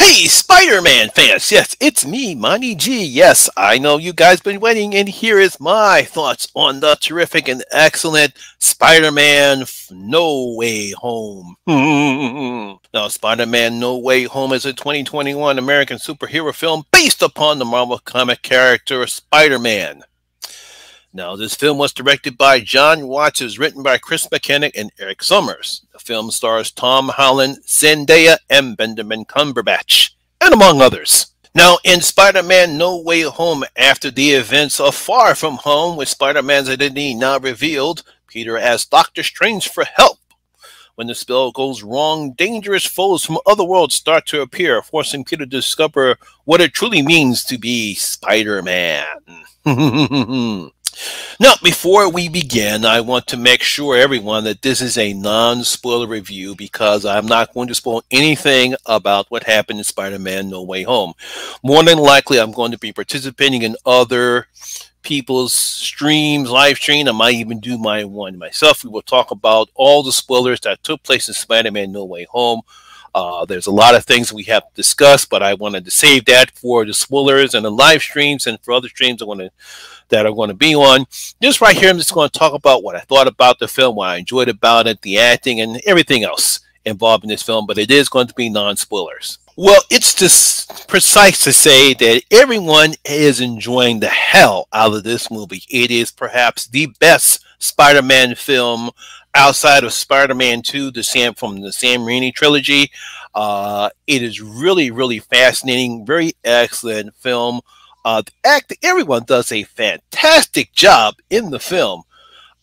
Hey, Spider-Man fans! Yes, it's me, Monty G. Yes, I know you guys been waiting, and here is my thoughts on the terrific and excellent Spider-Man No Way Home. Now, Spider-Man No Way Home is a 2021 American superhero film based upon the Marvel comic character Spider-Man. Now, this film was directed by John Watts, is written by Chris McKenna and Eric Summers. The film stars Tom Holland, Zendaya, and Benjamin Cumberbatch, and among others. Now, in Spider-Man No Way Home, after the events of Far From Home, with Spider-Man's identity now revealed, Peter asks Doctor Strange for help. When the spell goes wrong, dangerous foes from other worlds start to appear, forcing Peter to discover what it truly means to be Spider-Man. Now, before we begin, I want to make sure everyone that this is a non-spoiler review because I'm not going to spoil anything about what happened in Spider-Man No Way Home. More than likely, I'm going to be participating in other people's streams, live stream. I might even do my one myself. We will talk about all the spoilers that took place in Spider-Man No Way Home. There's a lot of things we have to discuss, but I wanted to save that for the spoilers and the live streams and for other streams that are going to be on. Just right here, I'm just going to talk about what I thought about the film, what I enjoyed about it, the acting, and everything else involved in this film, but it is going to be non-spoilers. Well, it's just precise to say that everyone is enjoying the hell out of this movie. It is perhaps the best Spider-Man film outside of Spider-Man 2, from the Sam Raimi trilogy. It is really, really fascinating, very excellent film. Everyone does a fantastic job in the film.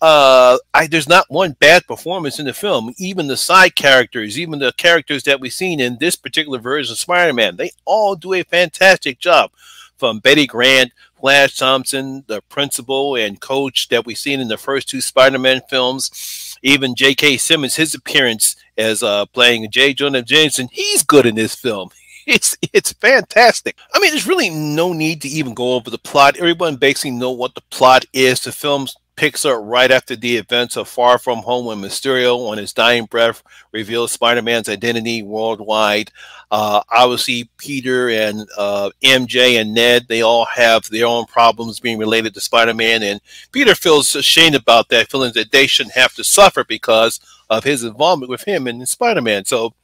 There's not one bad performance in the film. Even the side characters, even the characters that we've seen in this particular version of Spider-Man, they all do a fantastic job. From Betty Grant, Flash Thompson, the principal and coach that we've seen in the first two Spider-Man films, even J.K. Simmons, his appearance as playing J. Jonah Jameson, he's good in this film. It's fantastic. I mean, there's really no need to even go over the plot. Everyone basically know what the plot is. The film picks up right after the events of Far From Home when Mysterio, on his dying breath, reveals Spider-Man's identity worldwide. Obviously, Peter and MJ and Ned, they all have their own problems being related to Spider-Man, and Peter feels ashamed about that, feeling that they shouldn't have to suffer because of his involvement with him and Spider-Man. So,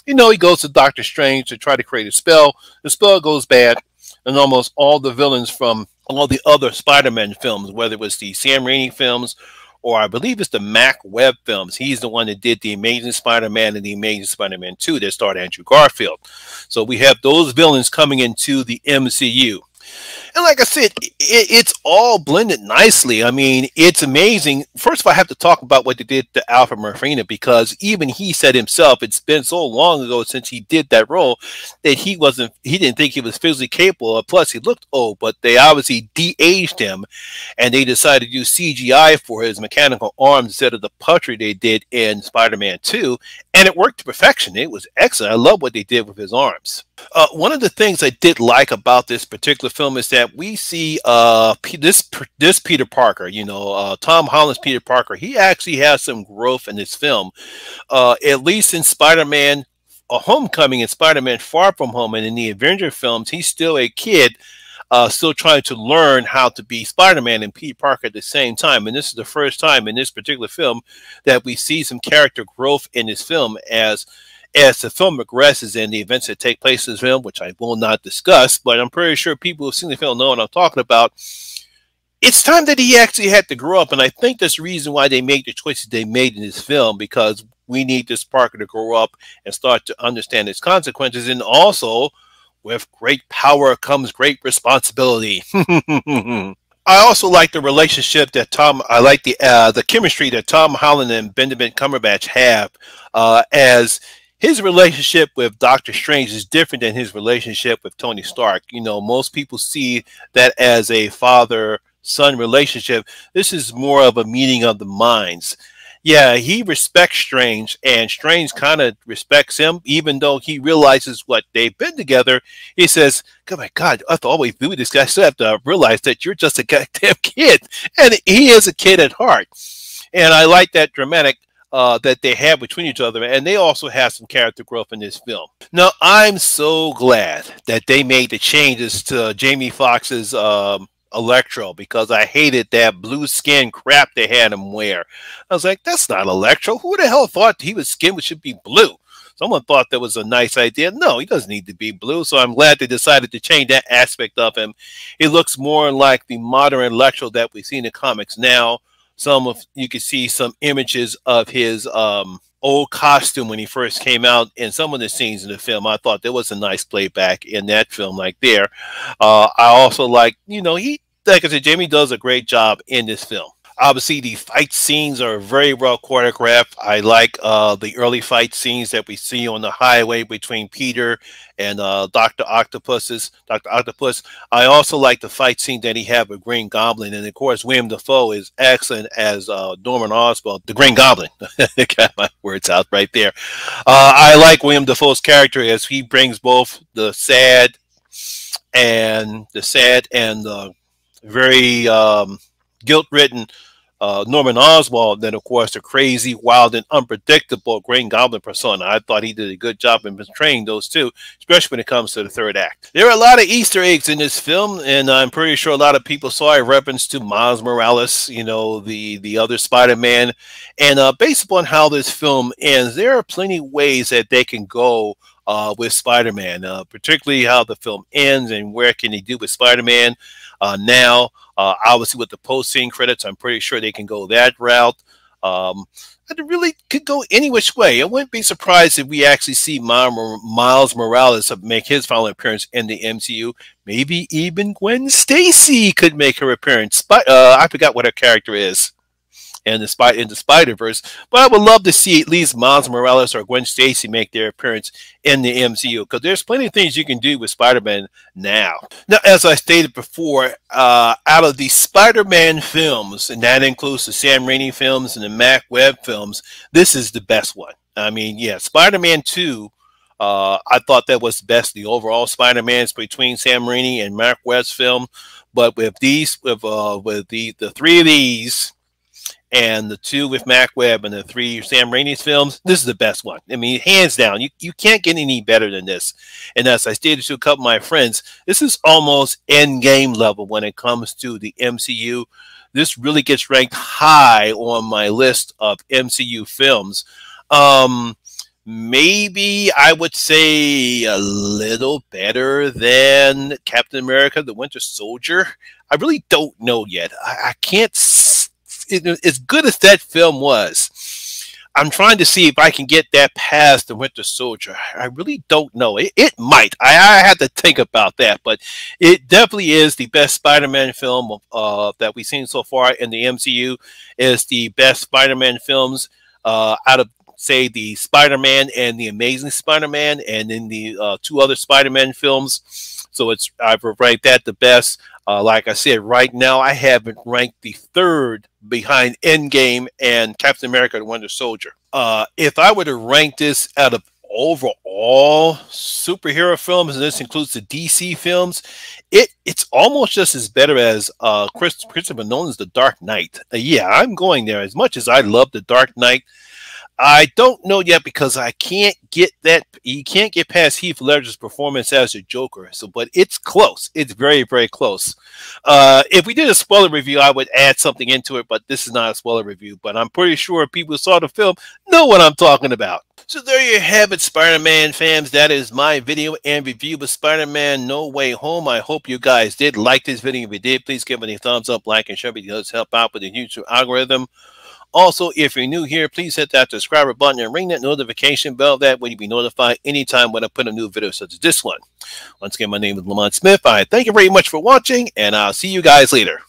he goes to Doctor Strange to try to create a spell. The spell goes bad, and almost all the villains from all the other Spider-Man films, whether it was the Sam Raimi films or I believe it's the Mac Webb films. He's the one that did The Amazing Spider-Man and The Amazing Spider-Man 2 that starred Andrew Garfield. So we have those villains coming into the MCU. And like I said, it's all blended nicely. I mean, it's amazing. First of all, I have to talk about what they did to Alfred Molina, because even he said himself, it's been so long ago since he did that role that he didn't think he was physically capable. Plus, he looked old, but they obviously de-aged him, and they decided to use CGI for his mechanical arms instead of the puppetry they did in Spider-Man 2, and it worked to perfection. It was excellent. I love what they did with his arms. One of the things I did like about this particular film is that we see this Peter Parker, Tom Holland's Peter Parker. He actually has some growth in this film, at least in Spider-Man Homecoming and Spider-Man Far From Home, and in the Avenger films, he's still a kid, still trying to learn how to be Spider-Man and Peter Parker at the same time. And this is the first time in this particular film that we see some character growth in this film as the film progresses and the events that take place in this film, which I will not discuss, but I'm pretty sure people who've seen the film know what I'm talking about. It's time that he actually had to grow up, and I think that's the reason why they made the choices they made in this film, because we need this Parker to grow up and start to understand its consequences, and also, with great power comes great responsibility. I also like the relationship that I like the chemistry that Tom Holland and Benjamin Cumberbatch have, as his relationship with Doctor Strange is different than his relationship with Tony Stark. Most people see that as a father-son relationship. This is more of a meeting of the minds. Yeah, he respects Strange, and Strange kind of respects him, even though he realizes what they've been together. He says, "Oh my God, I have to always be with this guy. I still have to realize that you're just a goddamn kid." And he is a kid at heart. And I like that dramatic that they have between each other, and they also have some character growth in this film. Now, I'm so glad that they made the changes to Jamie Foxx's Electro, because I hated that blue skin crap they had him wear. I was like, that's not Electro. Who the hell thought his skin should be blue? Someone thought that was a nice idea. No, he doesn't need to be blue. So I'm glad they decided to change that aspect of him. He looks more like the modern Electro that we see in the comics now. You can see some images of his old costume when he first came out in some of the scenes in the film. I thought there was a nice playback in that film, like there. I also like, like I said, Jamie does a great job in this film. Obviously, the fight scenes are very well choreographed. I like the early fight scenes that we see on the highway between Peter and Dr. Octopus. I also like the fight scene that he had with Green Goblin. And, of course, William Dafoe is excellent as Norman Osborn, the Green Goblin. Got my words out right there. I like William Dafoe's character as he brings both the sad and very guilt-ridden Norman Oswald, then of course the crazy, wild, and unpredictable Green Goblin persona. I thought he did a good job in portraying those two, especially when it comes to the third act. There are a lot of Easter eggs in this film, and I'm pretty sure a lot of people saw a reference to Miles Morales, the other Spider-Man. And based upon how this film ends, there are plenty of ways that they can go with Spider-Man, particularly how the film ends and where can they do with Spider-Man now. Obviously, with the post-scene credits, I'm pretty sure they can go that route. It really could go any which way. I wouldn't be surprised if we actually see Miles Morales make his final appearance in the MCU. Maybe even Gwen Stacy could make her appearance. I forgot what her character is in the Spider-Verse, but I would love to see at least Miles Morales or Gwen Stacy make their appearance in the MCU, because there's plenty of things you can do with Spider-Man now. Now, as I stated before, out of the Spider-Man films, and that includes the Sam Raimi films and the Mac Webb films, this is the best one. I mean, yeah, Spider-Man 2, I thought that was the best, the overall Spider-Mans between Sam Raimi and Mac Webb's film. But with the three of these, and the two with Mac Webb and the three Sam Raimi's films, this is the best one. I mean, hands down, you can't get any better than this. And as I stated to a couple of my friends, this is almost Endgame level when it comes to the MCU. This really gets ranked high on my list of MCU films. Maybe I would say a little better than Captain America, the Winter Soldier. I really don't know yet. I can't. As good as that film was, I'm trying to see if I can get that past the Winter Soldier. I really don't know. It might. I had to think about that, but it definitely is the best Spider-Man film that we've seen so far in the MCU. Is the best Spider-Man films out of, say, the Spider-Man and the Amazing Spider-Man, and in the two other Spider-Man films. So I would rank that the best. Like I said, right now I have it ranked the third behind Endgame and Captain America: The Winter Soldier. If I were to rank this out of overall superhero films, and this includes the DC films, it's almost just as better as Christopher Nolan's The Dark Knight. Yeah, I'm going there. As much as I love The Dark Knight, I don't know yet, because I can't get that. You can't get past Heath Ledger's performance as a Joker. But it's close. It's very, very close. If we did a spoiler review, I would add something into it, but this is not a spoiler review. But I'm pretty sure people who saw the film know what I'm talking about. So there you have it, Spider-Man fans. That is my video and review of Spider-Man No Way Home. I hope you guys did like this video. If you did, please give it a thumbs up, like, and share. It does help out with the YouTube algorithm. Also, if you're new here, please hit that subscribe button and ring that notification bell. That way you'll be notified anytime when I put a new video such as this one. Once again, my name is Lamont Smith. I thank you very much for watching, and I'll see you guys later.